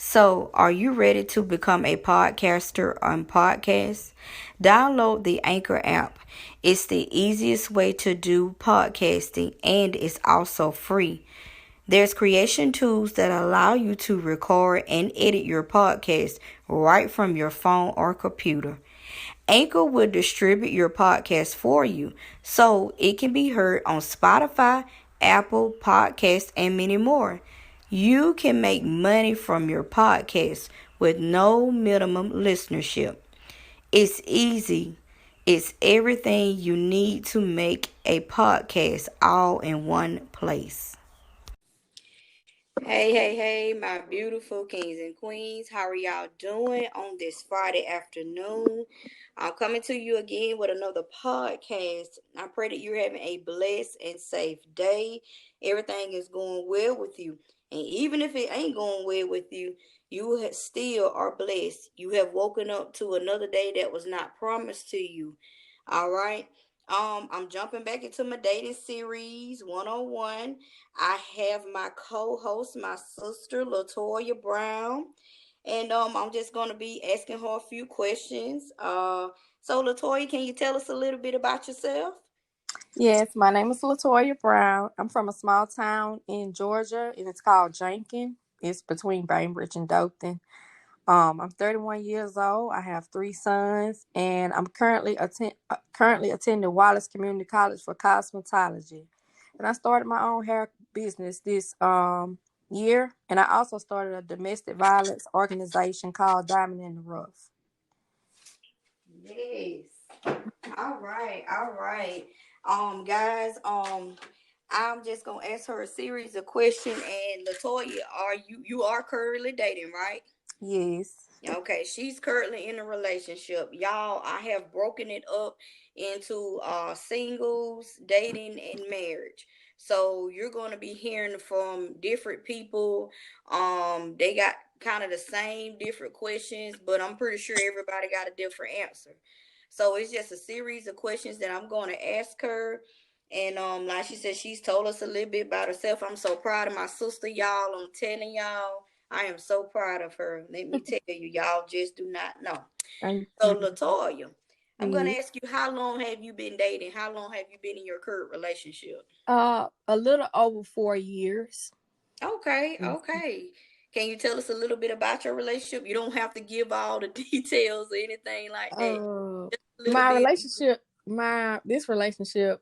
So, are you ready to become a podcaster on podcast? Download the Anchor app. It's the easiest way to do podcasting and it's also free. There's creation tools that allow you to record and edit your podcast right from your phone or computer. Anchor will distribute your podcast for you so it can be heard on Spotify, Apple Podcasts, and many more. You can make money from your podcast with no minimum listenership. It's easy. It's everything you need to make a podcast all in one place. Hey, my beautiful kings and queens. How are y'all doing on this Friday afternoon? I'm coming to you again with another podcast. I pray that you're having a blessed and safe day. Everything is going well with you. And even if it ain't going well with you, still are blessed. You have woken up to another day that was not promised to you. All right. I'm jumping back into my dating series 101. I have my co-host, my sister Latoya Brown, and I'm just gonna be asking her a few questions. So Latoya, can you tell us a little bit about yourself? Yes, my name is Latoya Brown. I'm from a small town in Georgia, and it's called Jenkins. It's between Bainbridge and Dothan. I'm 31 years old. I have three sons, and I'm currently attending Wallace Community College for cosmetology. And I started my own hair business this year, and I also started a domestic violence organization called Diamond in the Rough. Yes. All right. Guys, I'm just gonna ask her a series of questions. And Latoya, you are currently dating, right? Yes. Okay, she's currently in a relationship. Y'all, I have broken it up into singles, dating, and marriage. So you're going to be hearing from different people. They got kind of the same different questions, but I'm pretty sure everybody got a different answer. So it's just a series of questions that I'm going to ask her. And like she said, she's told us a little bit about herself. I'm so proud of my sister, y'all. I'm telling y'all. I am so proud of her. Let me tell you, y'all just do not know. Thank So, you. Latoya, I'm going to Yes. ask you, how long have you been dating? How long have you been in your current relationship? A little over 4 years. Okay, okay. Can you tell us a little bit about your relationship? You don't have to give all the details or anything like that. Uh, Just a little my bit. relationship, my this relationship,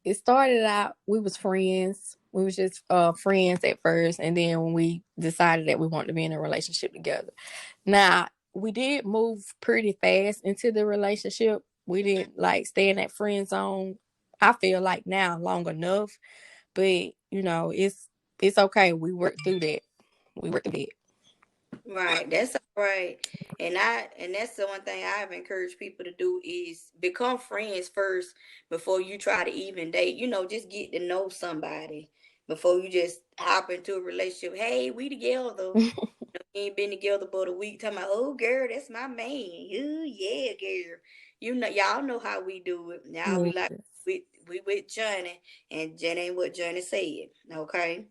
it started out we was friends. We was just friends at first, and then when we decided that we wanted to be in a relationship together. Now we did move pretty fast into the relationship. We didn't like stay in that friend zone. I feel like now long enough, but it's okay. We worked through that. We worked through that. Right, that's all right. And that's the one thing I've encouraged people to do is become friends first before you try to even date. Just get to know somebody before you just hop into a relationship. Hey, we together. We ain't been together but a week. Talking about, oh girl, that's my man. Ooh, yeah, girl. Y'all know how we do it. Y'all be like, Yeah, we with Johnny, and Jen ain't what Johnny said. Okay.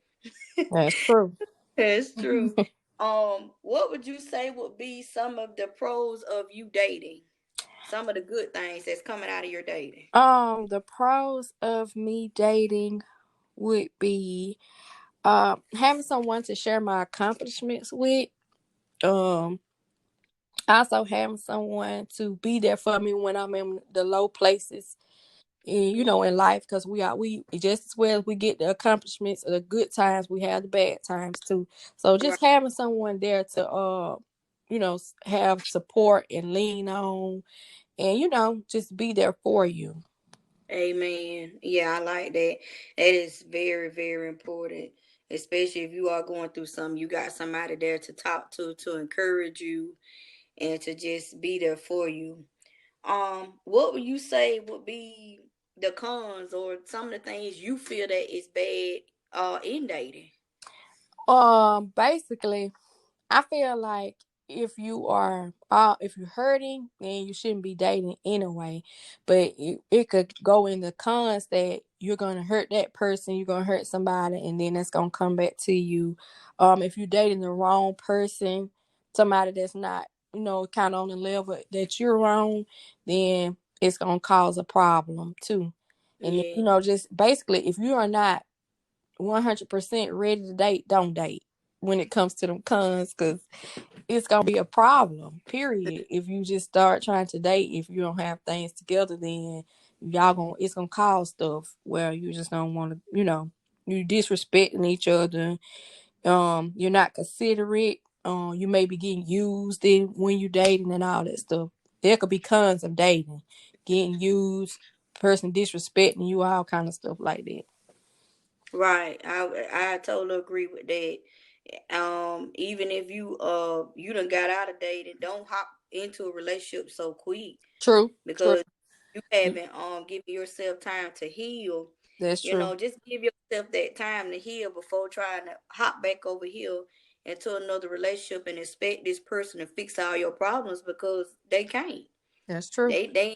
that's true. That's true. What would you say would be some of the pros of you dating? Some of the good things that's coming out of your dating. The pros of me dating would be having someone to share my accomplishments with. Um, also having someone to be there for me when I'm in the low places in life, because we just as well as we get the accomplishments or the good times, we have the bad times too. So Right. just having someone there to have support and lean on, and just be there for you. Amen. Yeah, I like that. That is very, very important. Especially if you are going through something, you got somebody there to talk to encourage you, and to just be there for you. What would you say would be the cons or some of the things you feel that is bad in dating? Basically, I feel like if if you're hurting, then you shouldn't be dating anyway. But it could go in the cons that you're gonna hurt that person, you're gonna hurt somebody, and then that's gonna come back to you. If you're dating the wrong person, somebody that's not, kind of on the level that you're on, then it's gonna cause a problem too. And Yeah. just basically, if you are not 100% ready to date, don't date when it comes to them cons, because it's gonna be a problem. Period. If you just start trying to date, if you don't have things together, then it's gonna cause stuff where you just don't want to. You disrespecting each other. You're not considerate. You may be getting used in when you dating and all that stuff. There could be cons of dating, getting used, person disrespecting you, all kind of stuff like that. Right. I totally agree with that. Even if you done got out of dating, don't hop into a relationship so quick, True. True. because you haven't given yourself time to heal. That's true. Just give yourself that time to heal before trying to hop back over here into another relationship and expect this person to fix all your problems, because they can't. That's true. They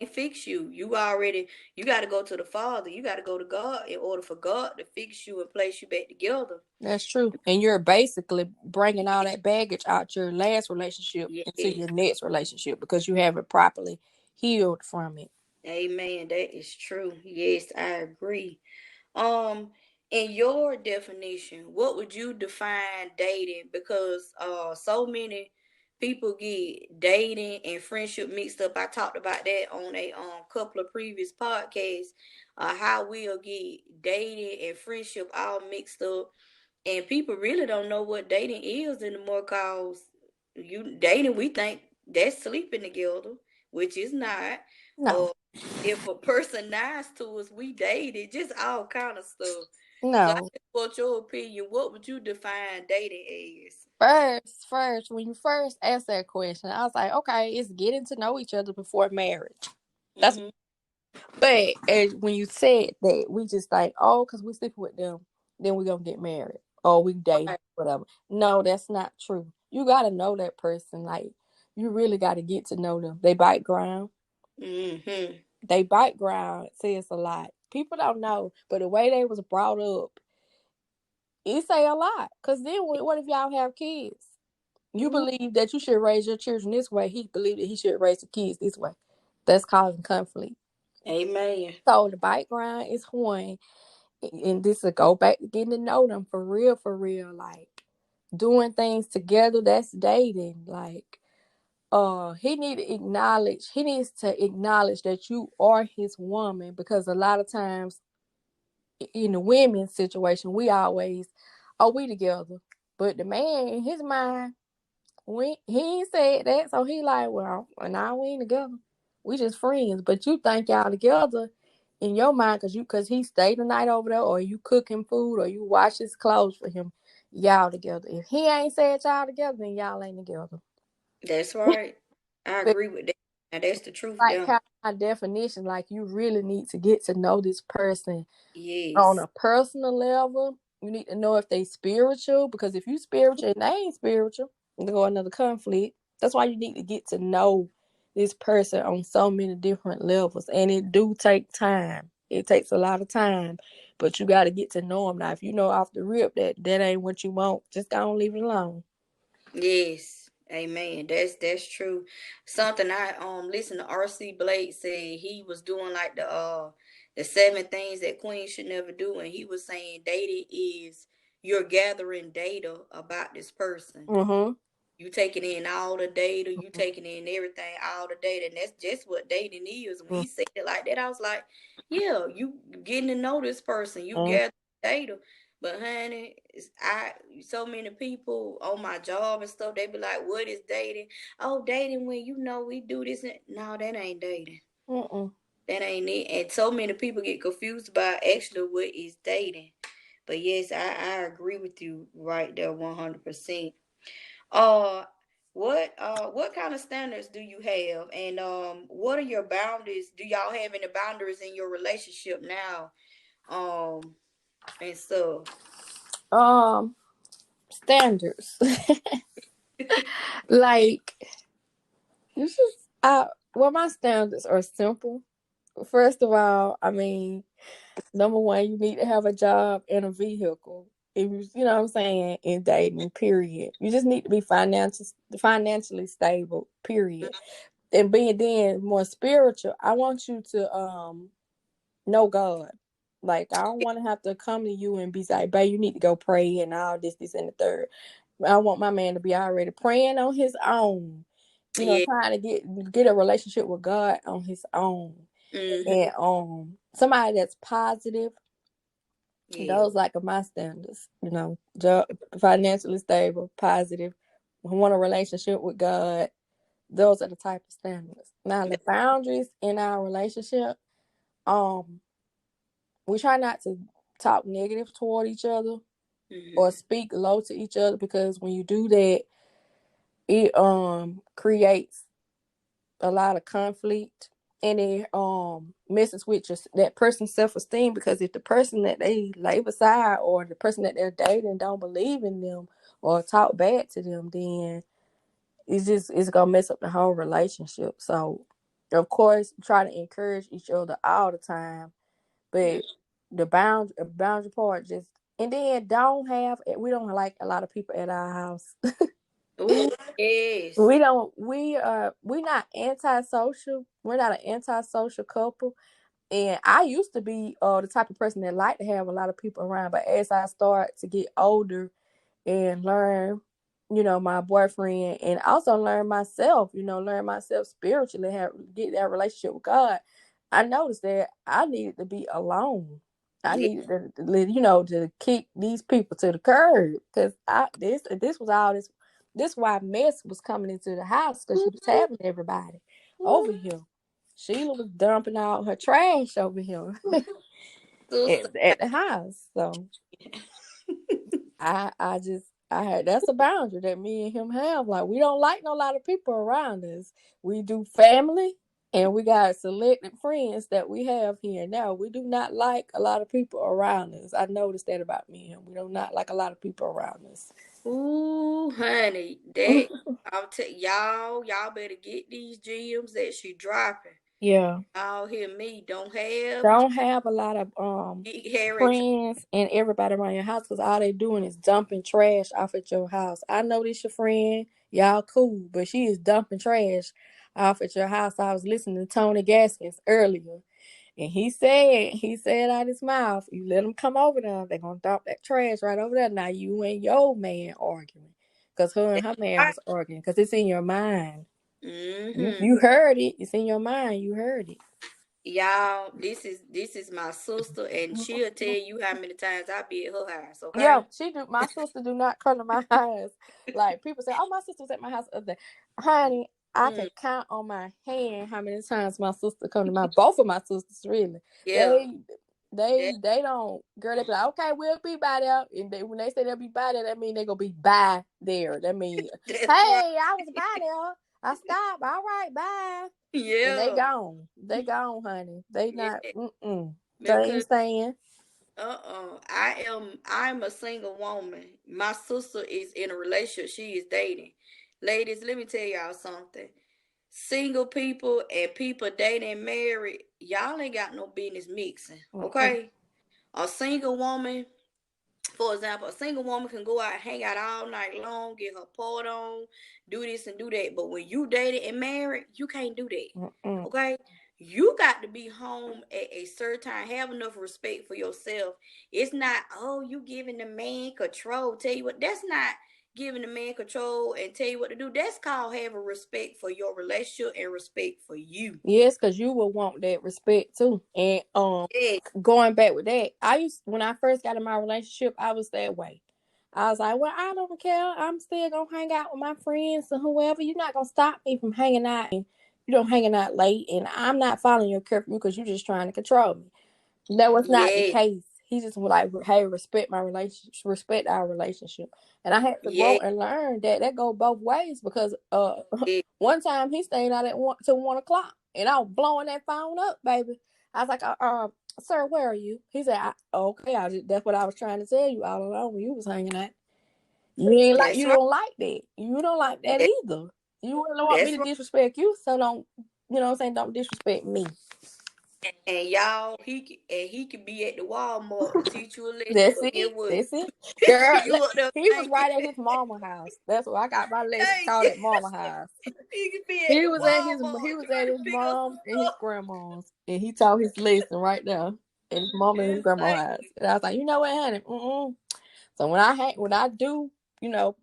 can't fix you. You got to go to the Father. You got to go to God in order for God to fix you and place you back together. That's true. And you're basically bringing all that baggage out your last relationship into Yes. your next relationship because you haven't properly healed from it. Amen. That is true. Yes, I agree. Um, in your definition, what would you define dating? Because so many people get dating and friendship mixed up. I talked about that on a couple of previous podcasts. How we'll get dating and friendship all mixed up, and people really don't know what dating is anymore. Cause you dating, we think that's sleeping together, which is not. No, Or if a person nice to us, we dated, just all kind of stuff. So I no. just want your opinion. What would you define dating as? When you first asked that question, I was like, okay, it's getting to know each other before marriage. That's Mm-hmm. But when you said that, we just like, oh, because we sleeping with them, then we gonna get married or we date, Right. whatever. No, that's not true. You gotta know that person. Like, you really gotta get to know them. They background, Mm-hmm. says a lot. People don't know, but the way they was brought up, it say a lot. Cause then, what if y'all have kids? You Ooh, believe that you should raise your children this way. He believed that he should raise the kids this way. That's causing conflict. amen. So the background is one. And this will go back to getting to know them for real, like doing things together. That's dating. Like, he needs to acknowledge that you are his woman, because a lot of times in the women's situation, we always, oh, we together, but the man in his mind, he ain't said that, so he like, well, now we ain't together. We just friends. But you think y'all together in your mind, because he stayed the night over there, or you cook him food, or you wash his clothes for him. Y'all together. If he ain't said y'all together, then y'all ain't together. That's right. I But agree with that. And that's the truth like there. how my definition, like you really need to get to know this person on Yes. a personal level. You need to know if they spiritual, because if you spiritual and they ain't spiritual, there go another conflict. That's why you need to get to know this person on so many different levels, and it do take time. It takes a lot of time, but you got to get to know them. Now, if you know off the rip that that ain't what you want, just go and leave it alone. Yes. Amen. That's true. Something I listened to RC Blake say, he was doing like the 7 things that queens should never do, and he was saying dating is you're gathering data about this person. Mhm. You taking in all the data, you taking in everything, all the data, and that's just what dating is. When he said it like that, I was like, yeah, you getting to know this person, you Mhm. gather data. But honey, I so many people on my job and stuff, they be like, what is dating? Oh, dating when we do this. No, that ain't dating. Mhm. That ain't it. And so many people get confused about actually what is dating. But yes, I agree with you right there 100%. Uh, what kind of standards do you have, and what are your boundaries? Do y'all have any boundaries in your relationship now? And stuff. Um, Standards. Like, you just, well, my standards are simple. First of all, I mean, number one, you need to have a job and a vehicle. If you know what I'm saying, in dating, period. You just need to be financially stable, period. And being then more spiritual, I want you to know God. Like, I don't want to have to come to you and be like, babe, you need to go pray and all this, and the third. I want my man to be already praying on his own, Yeah. trying to get a relationship with God on his own. Mm-hmm. And somebody that's positive. Yeah. Those like are my standards, job, financially stable, positive, want a relationship with God. Those are the type of standards. Now the boundaries in our relationship, um, we try not to talk negative toward each other or Mm-hmm. speak low to each other, because when you do that, it creates a lot of conflict, and it messes with that person's self-esteem, because if the person that they lay beside or the person that they're dating don't believe in them or talk bad to them, then it's gonna mess up the whole relationship. So of course try to encourage each other all the time, but the boundary part, just, and then don't have, we don't like a lot of people at our house. Ooh, yes. We don't. We not antisocial. We're not an antisocial couple. And I used to be the type of person that liked to have a lot of people around. But as I start to get older and learn, my boyfriend, and also learn myself spiritually, get that relationship with God, I noticed that I needed to be alone. I Yeah. needed to kick these people to the curb, because this was all this why mess was coming into the house, because she was having everybody over here. Sheila was dumping all her trash over here Sister. at the house. So I had, that's a boundary that me and him have. Like, we don't like no lot of people around us. We do family, and we got selected friends that we have here. Now, we do not like a lot of people around us. I noticed that about me and him. We do not like a lot of people around us. Ooh, honey, that y'all better get these gems that she dropping. Yeah. Y'all hear me? Don't have Don't have a lot of big hairy. friends and everybody around your house, because all they doing is dumping trash off at your house. I know this your friend, y'all cool, but she is dumping trash off at your house. I was listening to Tony Gaskins earlier, and he said out his mouth, you let them come over there, they're gonna dump that trash right over there. Now you and your man arguing, because her and her man was arguing, because it's in your mind. You Mm-hmm. you heard it. It's in your mind. You heard it. Y'all, this is my sister, and she'll tell you how many times I be at her house. Yeah, Okay. she do. My sister do not come to my house. Like, people say, "Oh, my sister was at my house the other day." Honey, I Mm, can count on my hand how many times my sister come to my. Both of my sisters, really. yeah. They, That they don't. Girl, they be like, "Okay, we'll be by there." And when they say they'll be by there, that mean they gonna be by there. That mean, hey, that's right. I was by there. I stopped. All right, bye. And they Yeah. gone. They gone, honey. They Yeah. not. They ain't Because staying. I'm a single woman. My sister is in a relationship. She is dating. Ladies, let me tell y'all something. Single people and people dating married, y'all ain't got no business mixing. Mm-mm. Okay? A single woman, for example, a single woman can go out, hang out all night long, get her part on, do this and do that. But when you dated and married, you can't do that. Mm-mm. Okay? You got to be home at a certain time. Have enough respect for yourself. It's not, oh, you giving the man control. Tell you what, that's not giving the man control and tell you what to do. That's called having respect for your relationship and respect for you. Yes, because you will want that respect too. And Yeah. going back with that, when I first got in my relationship, I was that way. I was like, well, I don't care. I'm still gonna hang out with my friends or whoever. You're not gonna stop me from hanging out, and hanging out late, and I'm not following your curfew because you're just trying to control me. That was not the Yeah. case. He just was like, hey, respect my relationship, respect our relationship. And I had to grow Yeah. and learn that go both ways, because Yeah. one time he stayed out at 1 till 1 o'clock, and I was blowing that phone up, baby. I was like, sir, where are you? He said, okay, that's what I was trying to tell you all along when you was hanging out. That's You right. don't like that. You don't like that That, either. You wouldn't want me that's to right. disrespect you, so don't, you know what I'm saying? Don't disrespect me. And y'all, he could be at the Walmart to teach you a lesson, That's but get it. what? That's it. Girl, You up there he was thinking, right at his mama house. That's where I got my lesson thank taught you. at mama house. He could be at He the was at Walmart trying to his pick up mom some and his stuff. grandma's, and he taught his lesson right there at his mom and his And grandma's thank house. you. And I was like, you know what, honey? Mm-mm. So when I do, you know,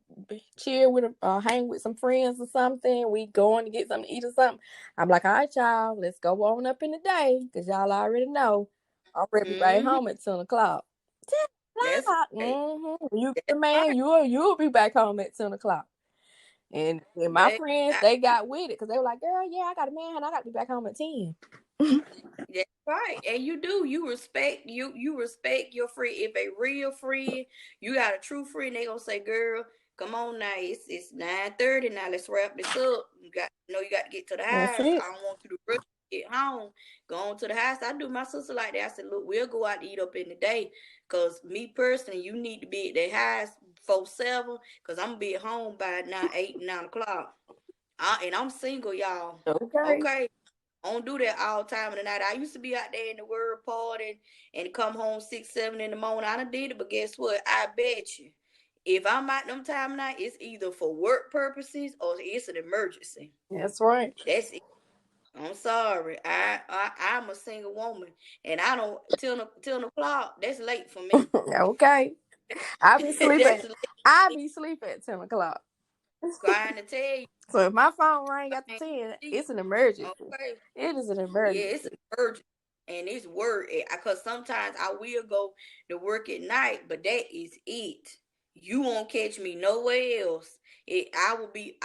chill with hang with some friends or something, we going to get something to eat or something. I'm like, all right, y'all, let's go on up in the day, cause y'all already know I'm ready to be back Mm-hmm. home at 10 o'clock. 10 That's o'clock. right. Mm-hmm. When you get That's the man, right. you'll be back home at 10 o'clock. And my Baby, friends, they got with it because they were like, girl, yeah, I got a man and I got to be back home at 10. that's right. And you do. You respect your friend. If a real friend, you got a true friend, they gonna say, girl, come on now. It's 9:30 now. Let's wrap this up. You got to get to the That's house. it. I don't want you to rush to get home. Go on to the house. I do my sister like that. I said, look, we'll go out to eat up in the day. Cause me personally, you need to be at the house 4-7. Cause I'm gonna be at home by 9 o'clock. And I'm single, y'all. Okay. Okay. I don't do that all the time of the night. I used to be out there in the world partying and come home 6, 7 in the morning. I done did it, but guess what? I bet you, if I'm out them time of night, it's either for work purposes or it's an emergency. That's right. That's it. I'm sorry. I'm a single woman, and I don't till o'clock. That's late for me. Okay. I be sleeping. That's late. I be sleeping at 10 o'clock. Trying to tell you, So if my phone ring after I ain't 10, sleep. it's an emergency. Okay. It is an Yeah, it's emergency. an urgent and it's work. Because sometimes I will go to work at night, but that is it. You won't catch me nowhere else. I will be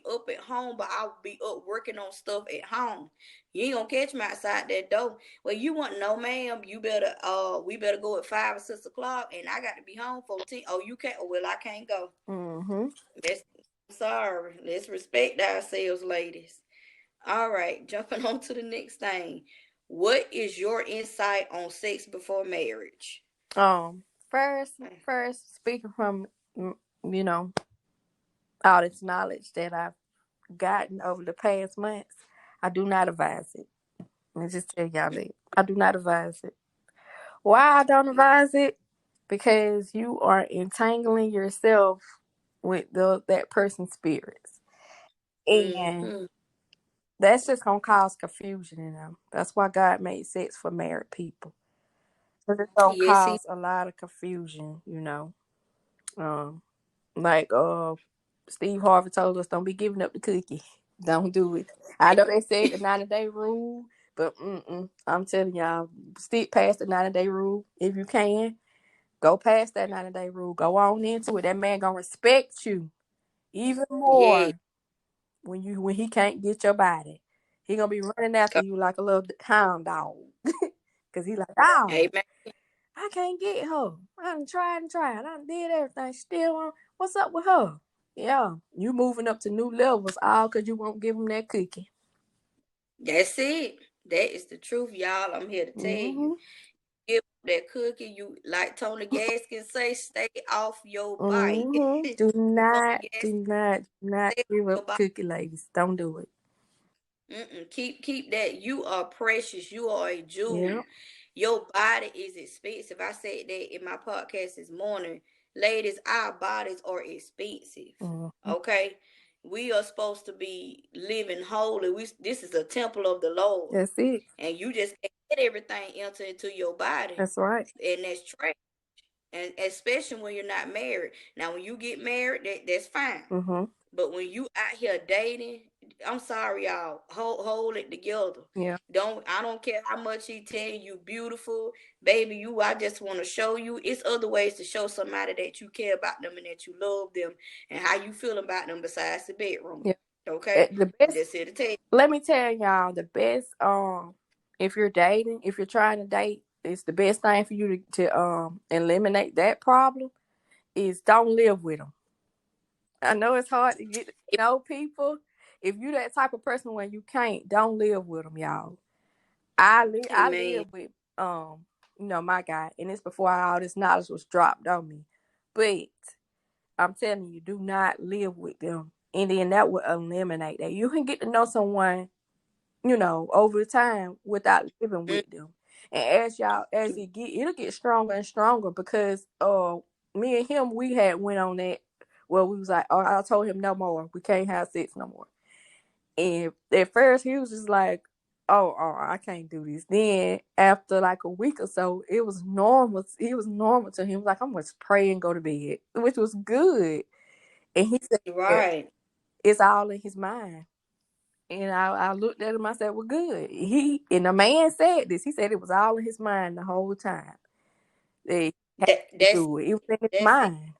up at home, but I will be up working on stuff at home. You ain't gonna catch me outside that door. Well, you want no, ma'am. You better we better go at 5 or 6 o'clock, and I got to be home for 10. Oh, you can't. Oh, well, I can't go. Mm-hmm. Let's sorry. Let's respect ourselves, ladies. All right, jumping on to the next thing. What is your insight on sex before marriage? Um, first, speaking from, you know, all this knowledge that I've gotten over the past months, I do not advise it. Let me just tell y'all that. I do not advise it. Why I don't advise it? Because you are entangling yourself with that person's spirits. And Mm-hmm. that's just gonna cause confusion in them. That's why God made sex for married people. 'Cause it's gonna Yes, he. cause a lot of confusion, you know. Um, like Steve Harvey told us, don't be giving up the cookie. Don't do it. I know they said the 90-day rule, but I'm telling y'all, stick past the 90-day rule if you can. Go past that 90-day rule. Go on into it. That man gonna respect you even Yeah. more when he can't get your body. He gonna be running after you like a little hound dog. Cause he like, oh, Amen. I can't get her. I done tried and tried. I done did everything. Still on. What's up with her? Yeah, you moving up to new levels all cause you won't give him that cookie. That's it. That is the truth, y'all. I'm here to tell you. Mm-hmm. Give that cookie, you like Tony Gaskin say, stay off your bike. Mm-hmm. Tony Gaskin Do not stay off give up your the bike. cookie, ladies. Don't do it. Keep that. You are precious. You are a Yeah. jewel. Your body is expensive. I said that in my podcast this morning. Ladies, our bodies are expensive. Mm-hmm. Okay? We are supposed to be living holy. This is a temple of the Lord. That's it. And you just can't get everything enter into your body. That's right. And that's trash. And especially when you're not married. Now when you get married, that's fine. Mm-hmm. But when you out here dating, I'm sorry, y'all. Hold it together. Yeah. I don't care how much he tell you beautiful, baby. I just want to show you. It's other ways to show somebody that you care about them and that you love them and how you feel about them besides the bedroom. Yeah. Okay? The I'm best. just here to tell you. Let me tell y'all the best. If you're dating, if you're trying to date, it's the best thing for you to eliminate that problem. Is don't live with them. I know it's hard to get to know people. If you that type of person when you can't, don't live with them, y'all. I Amen. live with my guy, and it's before all this knowledge was dropped on me. But I'm telling you, do not live with them. And then that would eliminate that. You can get to know someone, over time without living Mm. with them. And as it'll get stronger and stronger because me and him, we had went on that. Well, we was like, oh, I told him no more. We can't have sex no more. And at first he was just like, oh, I can't do this. Then after like a week or so, it was normal. It was normal to him. He was like, I'm gonna pray and go to bed, which was good. And he said Right. it's all in his mind. And I looked at him. I said, "Well, good." And the man said this. He said it was all in his mind the whole time. They had That to that's do it. It was in his that's it. mind.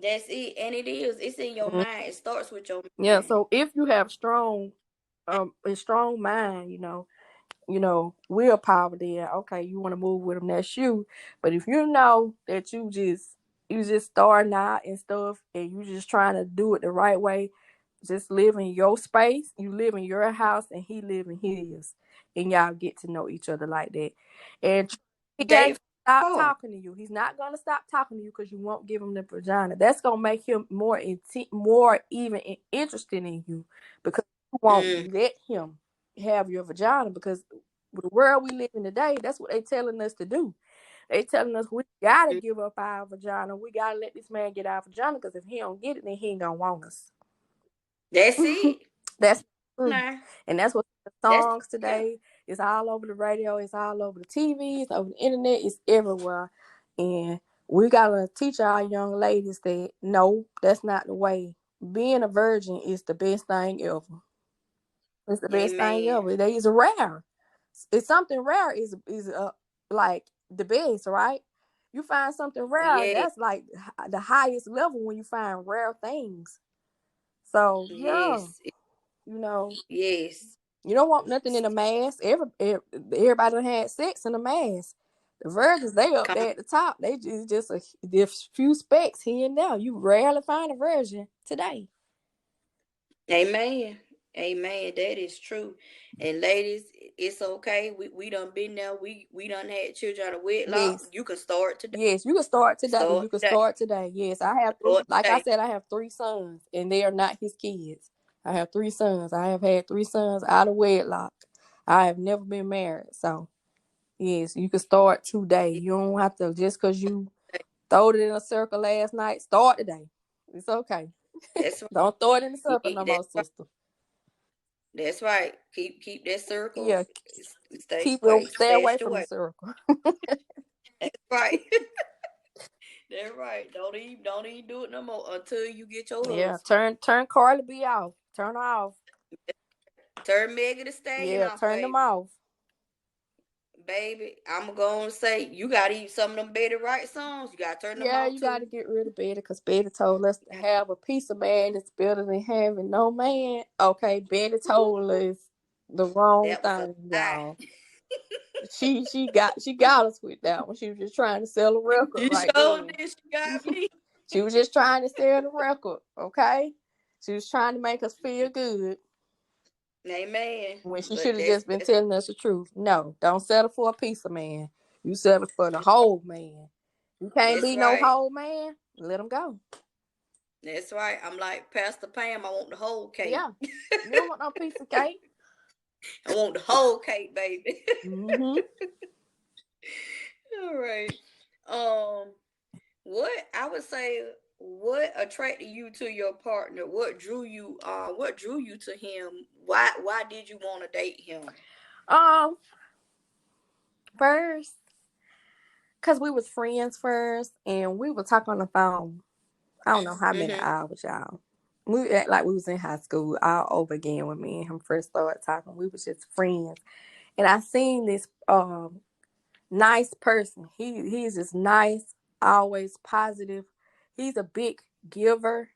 That's it. And it is. It's in your Mhm. mind. It starts with your Yeah. mind. So if you have a strong mind, willpower, then okay, you want to move with them, that's you. But if you know that you just starting out and stuff, and you just trying to do it the right way, just live in your space. You live in your house, and he live in his, and y'all get to know each other like that. And he They ain't stop are. talking to you. He's not gonna stop talking to you because you won't give him the vagina. That's gonna make him more even interested in you because you won't Mm. let him have your vagina because with the world we live in today, that's what they telling us to do. They telling us we gotta Mm. give up our vagina. We gotta let this man get our vagina because if he don't get it, then he ain't gonna want us. That's it. That's true. Nah. And that's what the That's songs yeah. today. It's all over the radio. It's all over the TV. It's over the internet. It's everywhere. And we gotta teach our young ladies that no, that's not the way. Being a virgin is the best thing ever. It's the best thing Amen. ever. It is rare. It's something rare is like the best, right? You find something rare, Yes. that's like the highest level when you find rare things. So yeah, Yes. you know, Yes. you don't want nothing in a mask. Everybody done had sex in a mask. The virgins, they up Come. there at the top. They just there's few specks here and there. You rarely find a virgin today. Amen. Amen. That is true. And ladies, it's okay. We done been there. We done had children out of wedlock. Yes. You can start today. Yes, you can start today. Start You can today. start today. Yes, I have three. Start Like I today. said, I have three sons, and they are not his kids. I have three sons. I have had three sons out of wedlock. I have never been married, so yes, you can start today. You don't have to just because you throwed it in a circle last night. Start today. It's okay. That's right. Don't throw it in the circle no more, That's right. sister. That's right. Keep that circle. Yeah, stay Stay away from the away. circle. That's right. That's right. Don't even do it no more until you get your Yeah, husband. turn Carly B off. Turn her off. Turn Megan the Stallion Yeah, off, turn them baby. off. Baby, I'm gonna say you gotta eat some of them Betty Wright songs. You gotta turn them Yeah, off you got to too. get rid of Betty because Betty told us to have a piece of man that's better than having no man. Okay, Betty told us the wrong That was a thing, y'all. lie. She got us with that one. She was just trying to sell a record You right sure then. did. She got me. She was just trying to sell the record, okay? She was trying to make us feel good Amen. when she But should have just been telling us the truth. No, don't settle for a piece of man. You settle for the whole man. You can't that's be no right. whole man. Let him go. That's right. I'm like Pastor Pam. I want the whole cake. Yeah. You don't want no piece of cake. I want the whole cake, baby. Mm-hmm. All right. Um, what I would say, what attracted you to your partner? What drew you? What drew you to him? Why did you want to date him? Um, first, cause we was friends first, and we would talk on the phone. I don't know how many Mhm. hours, y'all. We act like we was in high school all over again when me and him first started talking. We was just friends, and I seen this nice person. He's just nice, always positive. He's a big giver.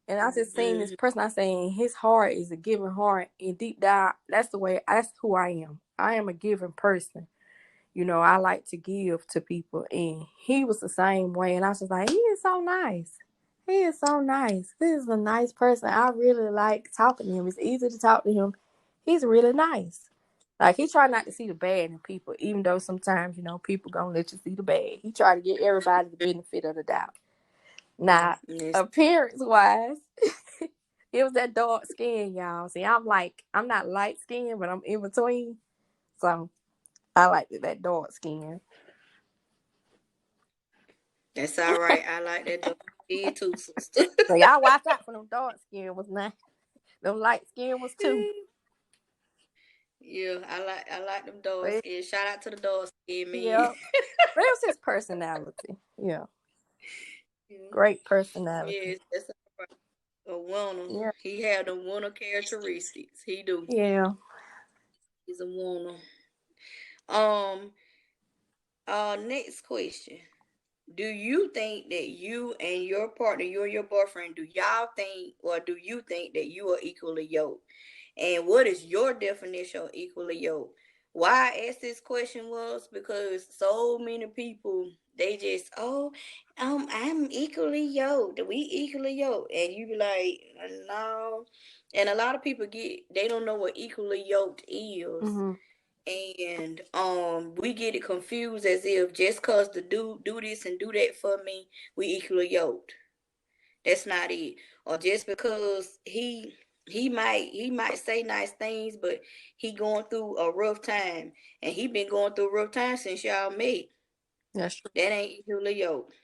And I just seen this Mhm. person. I saying his heart is a giving heart, and deep down, that's who I am. I am a giving person. I like to give to people, and he was the same way. And I was just like, he is so nice. He is so nice. This is a nice person. I really like talking to him. It's easy to talk to him. He's really nice. Like he try not to see the bad in people, even though sometimes people gonna let you see the bad. He try to get everybody the benefit of the doubt. Now, Yes. appearance wise, it was that dark skin, y'all. See, I'm not light skinned, but I'm in between. So I like that dark skin. That's all right. I like that dog skin too, sister. So y'all watch out for them dark skin was not. Them light skin was too. Yeah, I like them dog But skin. Shout out to the dog skin man. yeah, but it was his personality. Yeah, Yeah. great personality. Yes, that's a winner. Yeah, He had the winner characteristics. He do. yeah. He's a winner. Um. Next question. Do you think that you and your partner, you and your boyfriend, do y'all think or do you think that you are equally yoked? And what is your definition of equally yoked? Why I asked this question was because so many people they just I'm equally yoked. We equally yoked, and you be like no, and a lot of people they don't know what equally yoked is, Mhm. and we get it confused as if just cause the dude do this and do that for me, we equally yoked. That's not it. Or just because he might say nice things, but he going through a rough time, and he been going through a rough time since y'all met. That's true. That ain't equally yoked.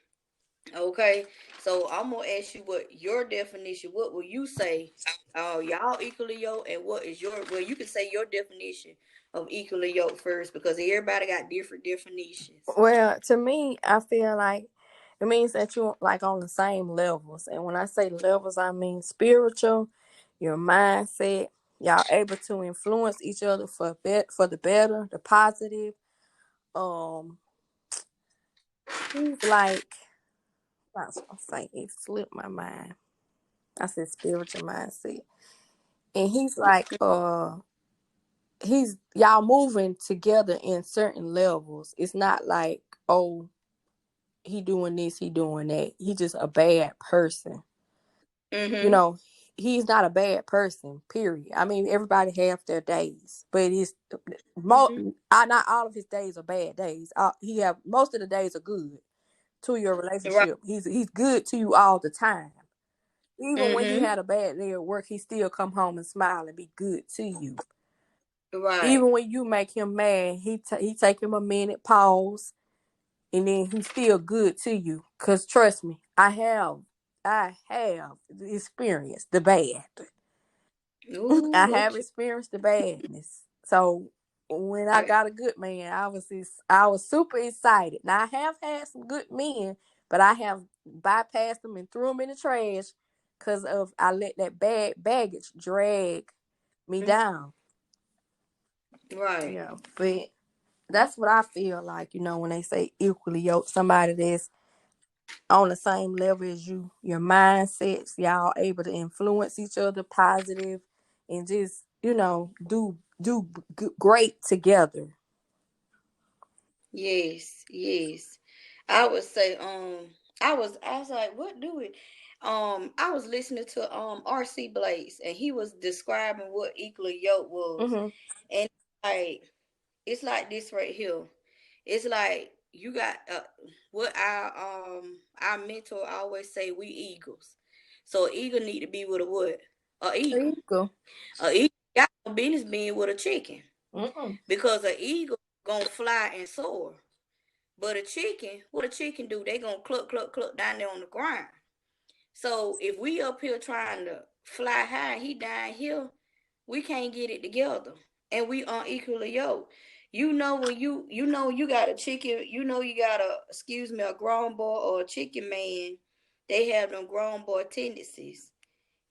Okay, so I'm gonna ask you what your definition. What will you say? Y'all equally yoked, and what is your? Well, you can say your definition of equally yoked first because everybody got different definitions. Well, to me, I feel like it means that you're like on the same levels. And when I say levels, I mean spiritual, your mindset. Y'all able to influence each other for the better, the positive. Um, he's like I was gonna say it slipped my mind. I said spiritual mindset, and he's like he's y'all moving together in certain levels. It's not like oh he doing this, he doing that. He just a bad person. You Mm-hmm. know, he's not a bad person. Period. I mean, everybody have their days, but it's Mm-hmm. not all of his days are bad days. He have most of the days are good to your Right. relationship. He's good to you all the time. Even when you Mm-hmm. had a bad day at work, he still come home and smile and be good to you. Right. Even when you make him mad, he take him a minute, pause, and then he's still good to you. Cause trust me, I have experienced the bad. I Ooh, have okay. experienced the badness. So when I Right. got a good man, I was super excited. Now I have had some good men, but I have bypassed them and threw them in the trash because of I let that bad baggage drag me down. Right. Yeah, but that's what I feel like. When they say equally yoked, somebody that's on the same level as you, your mindsets, y'all able to influence each other positive and just, do great together. Yes. Yes. I would say I was like, what do it? I was listening to RC Blaze, and he was describing what equally yoke was. Hmm. And like it's like this right here. It's like you got what our mentor always say, we eagles. So an eagle need to be with a what? A There eagle. you go. A eagle got no business being with a chicken Mm-mm. because a eagle gonna fly and soar. But a chicken, what a chicken do? They gonna cluck cluck cluck down there on the ground. So if we up here trying to fly high and he down here, we can't get it together. And we unequally yoked. When you got a chicken, you got a grown boy or a chicken man, they have them grown boy tendencies.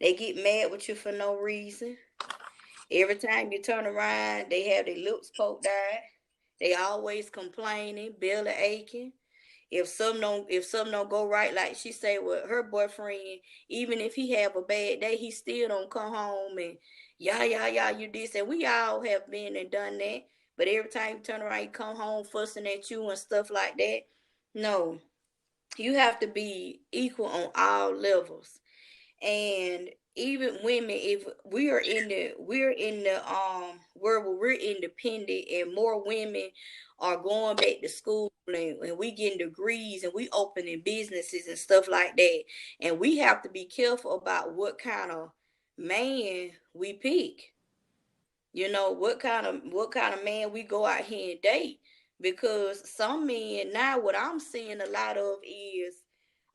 They get mad with you for no reason. Every time you turn around, they have their lips poked out. They always complaining, belly aching. If something don't go right, like she say with her boyfriend, even if he have a bad day, he still don't come home and yeah, you this, and we all have been and done that. But every time you turn around, he come home fussing at you and stuff like that. No, you have to be equal on all levels. And even women, if we're in the world where we're independent and more women are going back to school, and we getting degrees and we opening businesses and stuff like that, and we have to be careful about what kind of man we pick. What kind of man we go out here and date, because some men now, what I'm seeing a lot of is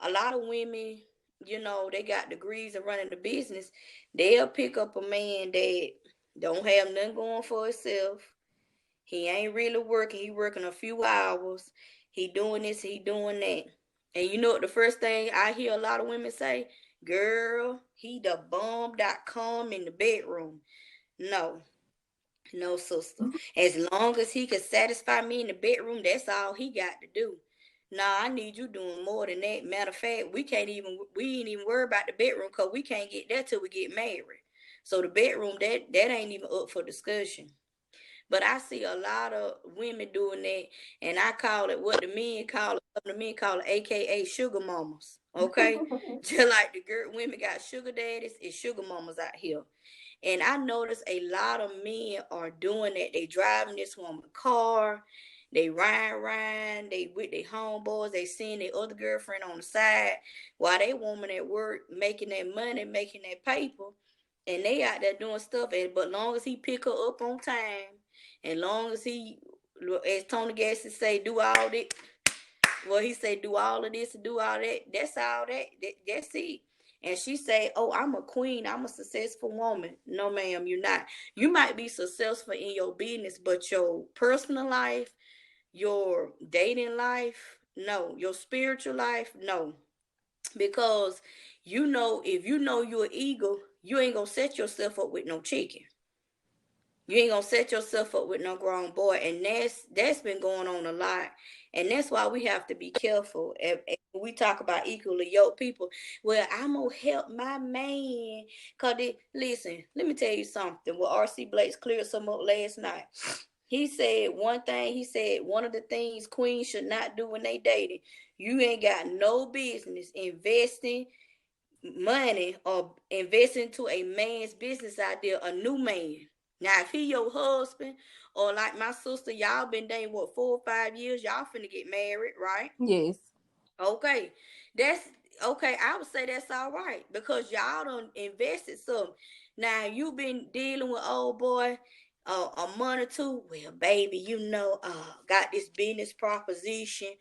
a lot of women, they got degrees and running the business. They'll pick up a man that don't have nothing going for himself. He ain't really working. He working a few hours. He doing this, he doing that. And you know what the first thing I hear a lot of women say? Girl, he the bomb.com in the bedroom. No, no, sister. As long as he can satisfy me in the bedroom, that's all he got to do. Nah, I need you doing more than that. Matter of fact, we ain't even worry about the bedroom because we can't get that till we get married. So the bedroom, that ain't even up for discussion. But I see a lot of women doing that, and I call it what the men call it. Some of the men call it, AKA sugar mamas. Okay, just like the girl, women got sugar daddies, it's sugar mamas out here. And I notice a lot of men are doing that. They driving this woman car, they riding, they with their homeboys, they seeing their other girlfriend on the side while they woman at work making that money, making that paper, and they out there doing stuff. And but long as he pick her up on time, and long as he, as Tony Gaston say, do all that. Well, he say do all of this and do all that. That's all that's it. And she say, "Oh, I'm a queen. I'm a successful woman." No, ma'am, you're not. You might be successful in your business, but your personal life, your dating life, no. Your spiritual life, no. Because if you know you're an eagle, you ain't gonna set yourself up with no chicken. You ain't gonna set yourself up with no grown boy, and that's been going on a lot, and that's why we have to be careful. And we talk about equally yoked people. Well, I'm gonna help my man, listen. Let me tell you something. Well, R.C. Blake's cleared some up last night. He said one thing. He said one of the things queens should not do when they dating. You ain't got no business investing money or invest into a man's business idea, a new man. Now, if he your husband, or like my sister, y'all been dating what 4 or 5 years, y'all finna get married, right? Yes. Okay, that's okay. I would say that's all right because y'all done invested some. Now you been dealing with old boy a month or two. Well, baby, got this business proposition.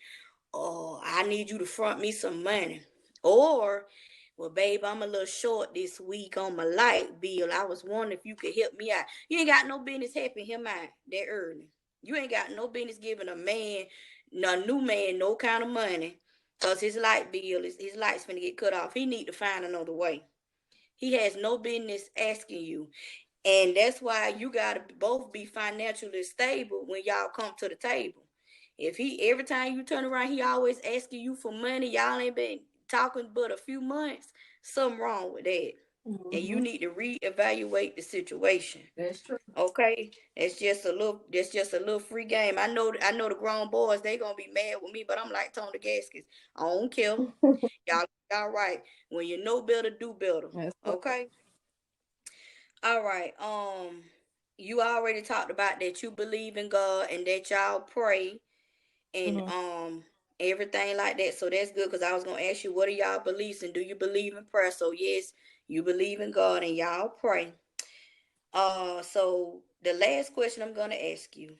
Oh, I need you to front me some money. Or, well, babe, I'm a little short this week on my light bill. I was wondering if you could help me out. You ain't got no business helping him out that early. You ain't got no business giving a new man, no kind of money. Because his light bill, his light's finna get cut off. He need to find another way. He has no business asking you. And that's why you gotta both be financially stable when y'all come to the table. If he every time you turn around, he always asking you for money, y'all ain't been talking but a few months, something wrong with that. And you Mm-hmm. need to reevaluate the situation. That's true. Okay? That's just a little free game. I know the grown boys, they gonna be mad with me, but I'm like Tony Gaskins. I don't care. Y'all right. When you know better, do better. That's right. Okay? All right. You already talked about that you believe in God and that y'all pray and Mm-hmm. everything like that. So that's good because I was gonna ask you what are y'all beliefs and do you believe in prayer? So yes, you believe in God and y'all pray. So the last question I'm gonna ask you: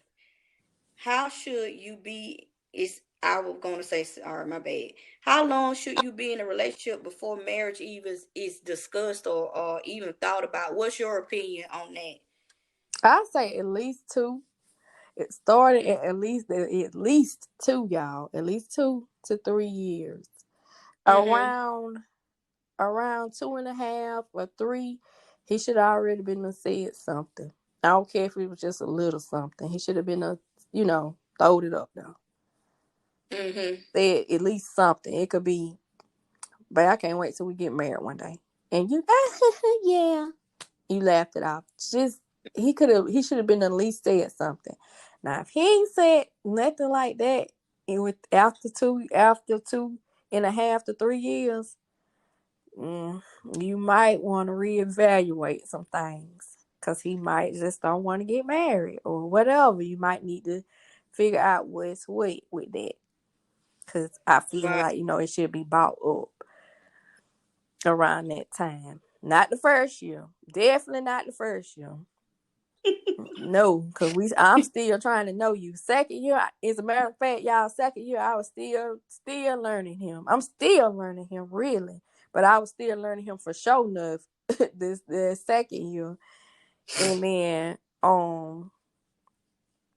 how should you be? Is I was gonna say, sorry, my bad. How long should you be in a relationship before marriage even is discussed or even thought about? What's your opinion on that? I say at least two. It started at least two, y'all. At least 2 to 3 years. Mm-hmm. Around 2.5 or 3, he should already been done said something. I don't care if it was just a little something. He should have been throwed it up now. Mm-hmm. Said at least something. It could be, but I can't wait till we get married one day. And you, yeah, you laughed it off. Just he should have been at least said something. Now if he ain't said nothing like that, and with after 2.5 to 3 years, mm, you might want to reevaluate some things because he might just don't want to get married or whatever. You might need to figure out what's what with that because I feel Right. like it should be bought up around that time. Not the first year, definitely not the first year. No, because I'm still trying to know you. Second year, as a matter of fact, y'all, second year, I was still learning him. I'm still learning him, really. But I was still learning him for sure enough this second year. And then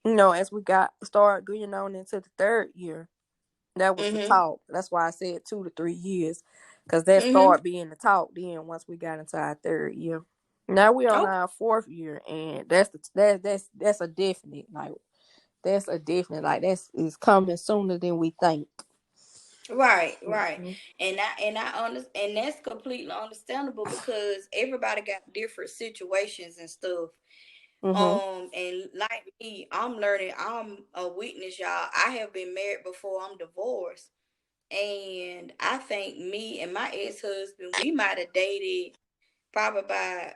as we started going on into the third year, that was the Mhm. talk. That's why I said 2 to 3 years. Because that Mhm. started being the talk then once we got into our third year. Now we on Okay. our fourth year, and that's a definite, like, that's a definite, like, that's is coming sooner than we think. Right, right. Mm-hmm. And that's completely understandable because everybody got different situations and stuff. Mm-hmm. And like me, I'm learning. I'm a witness, y'all. I have been married before. I'm divorced, and I think me and my ex-husband, we might have dated probably about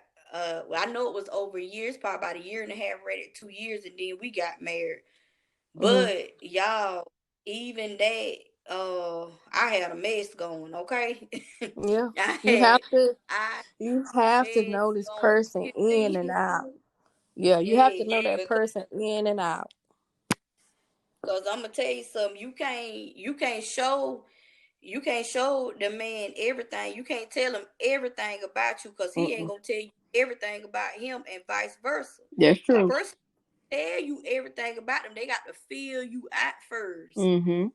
well, I know it was over years, probably about a year and a half, ready 2 years, and then we got married. Mm-hmm. But y'all, even that, I had a mess going. Okay, Yeah, I you have to I you have to mess know this going. person You in and feel out. me? Yeah, you have to Yeah, know that because person in and out. I'm gonna tell you something. You can't show the man everything. You can't tell him everything about you because he ain't Mm-mm. gonna tell you everything about him, and vice versa. That's A true. person tell you everything about them, they got to feel you out first. Mm-hmm.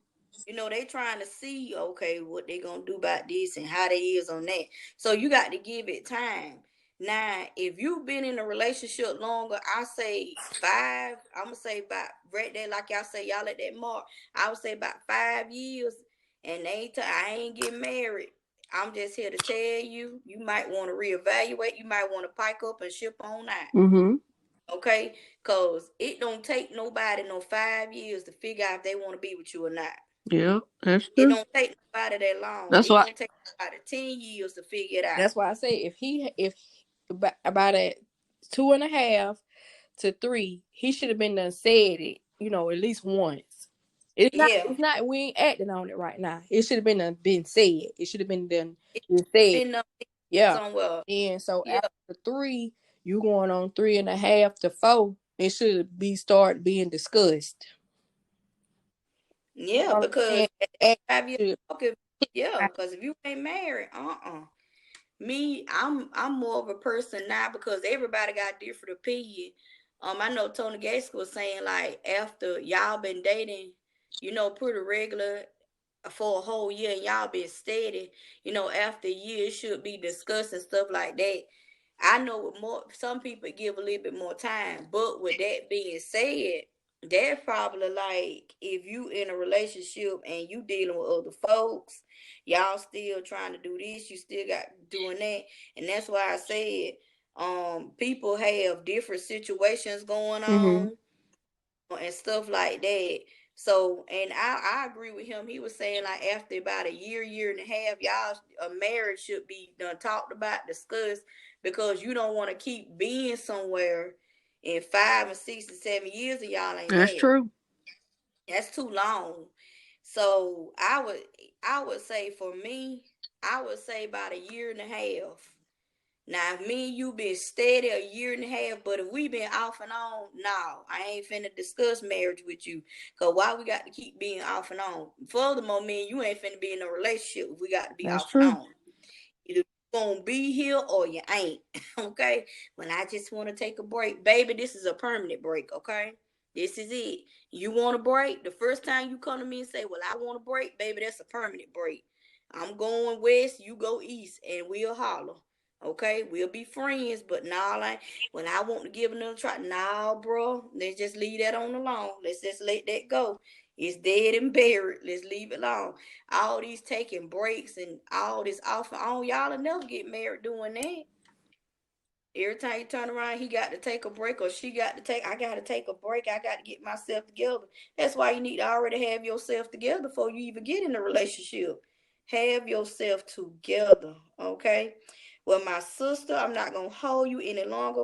They trying to see, okay, what they gonna do about this and how they is on that. So you got to give it time. Now, if you've been in a relationship longer, I say 5. I'm gonna say about right there, like y'all say, y'all at that mark. I would say about 5 years, and I ain't getting married. I'm just here to tell you, you might want to reevaluate. You might want to pike up and ship on out. Mm-hmm. Okay, cause it don't take nobody no 5 years to figure out if they want to be with you or not. Yeah, that's It true. don't take nobody that long. That's It why. gonna take about 10 years to figure it out. That's why I say if about at 2.5 to 3, he should have been done said it, at least once. It's not. Yeah, It's not. We ain't acting on it right now. It should have been done, been said. It should have been done, it been said. been up Yeah. somewhere. And so Yeah, after 3, you going on 3.5 to 4. It should be start being discussed. You yeah, know what I'm saying? because at that And 5 years, should- okay, yeah, because if you ain't married, Me, I'm more of a person now because everybody got different opinion. I know Tony Gaskell was saying like after y'all been dating, pretty regular for a whole year and y'all been steady, after a year it should be discussed and stuff like that. I know with more some people give a little bit more time, but with that being said, that's probably like if you in a relationship and you dealing with other folks, y'all still trying to do this, you still got doing that, and that's why I said, people have different situations going Mhm. on and stuff like that. So, and I agree with him. He was saying like after about a year and a half, y'all a marriage should be done talked about, discussed, because you don't want to keep being somewhere in 5 and 6 and 7 years and y'all ain't That's married. true. That's too long. So I would say for me, I would say about a year and a half. Now, if me and you been steady a year and a half, but if we been off and on, no, I ain't finna discuss marriage with you. Cause why we got to keep being off and on? Furthermore, me and you ain't finna be in a relationship if we got to be That's off and true. on. Either you gonna be here or you ain't. Okay? When I just want to take a break, baby, this is a permanent break, okay? This is it. You want a break? The first time you come to me and say, well, I want a break, baby, that's a permanent break. I'm going west, you go east, and we'll holler. Okay, we'll be friends, but nah, like when I want to give another try, nah, bro, let's just leave that on alone. Let's just let that go. It's dead and buried. Let's leave it alone. All these taking breaks and all this off and on, y'all will never get married doing that. Every time you turn around, he got to take a break or she got to take, I got to take a break. I got to get myself together. That's why you need to already have yourself together before you even get in a relationship. Have yourself together, okay? Well, my sister, I'm not gonna hold you any longer.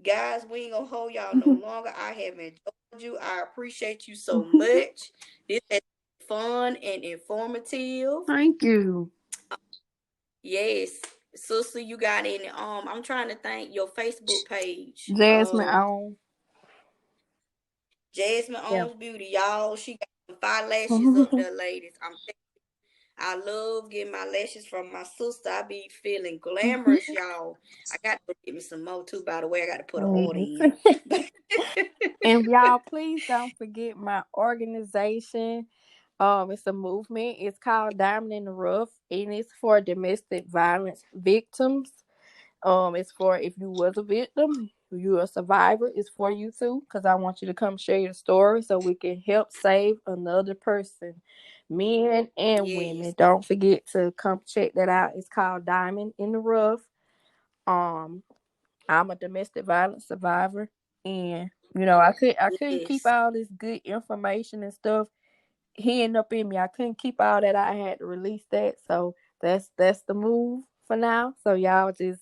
Guys, we ain't gonna hold y'all no longer. I have enjoyed you. I appreciate you so much. This has been fun and informative. Thank you. Yes. Sister, you got any I'm trying to think your Facebook page. Jasmine on. Jasmine Yeah. Owns Beauty, y'all. She got some fire lashes up there, ladies. I love getting my lashes from my sister. I be feeling glamorous, y'all. I got to get me some more too, by the way. I got to put an order in. And y'all, please don't forget my organization. It's a movement. It's called Diamond in the Rough, and it's for domestic violence victims. It's for if you was a victim, you're a survivor. It's for you too, because I want you to come share your story so we can help save another person, men and women. Yes. Don't forget to come check that out. It's called Diamond in the Rough. Um, I'm a domestic violence survivor, and I couldn't keep Yes. all this good information and stuff hidden up in me. I couldn't keep all that. I had to release that. So that's the move for now. So y'all just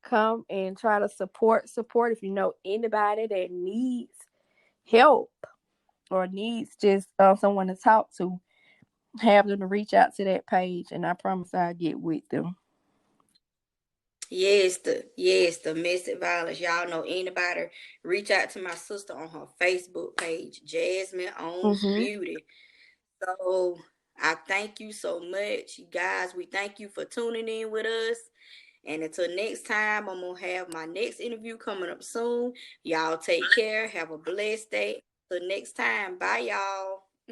come and try to support if you know anybody that needs help or needs just someone to talk to, have them to reach out to that page, and I promise I'll get with them. Yes, domestic violence. Y'all know anybody, reach out to my sister on her Facebook page, Jasmine Owns Mm-hmm. Beauty. So I thank you so much. You guys, we thank you for tuning in with us. And until next time, I'm gonna have my next interview coming up soon. Y'all take care. Have a blessed day. Till next time. Bye y'all.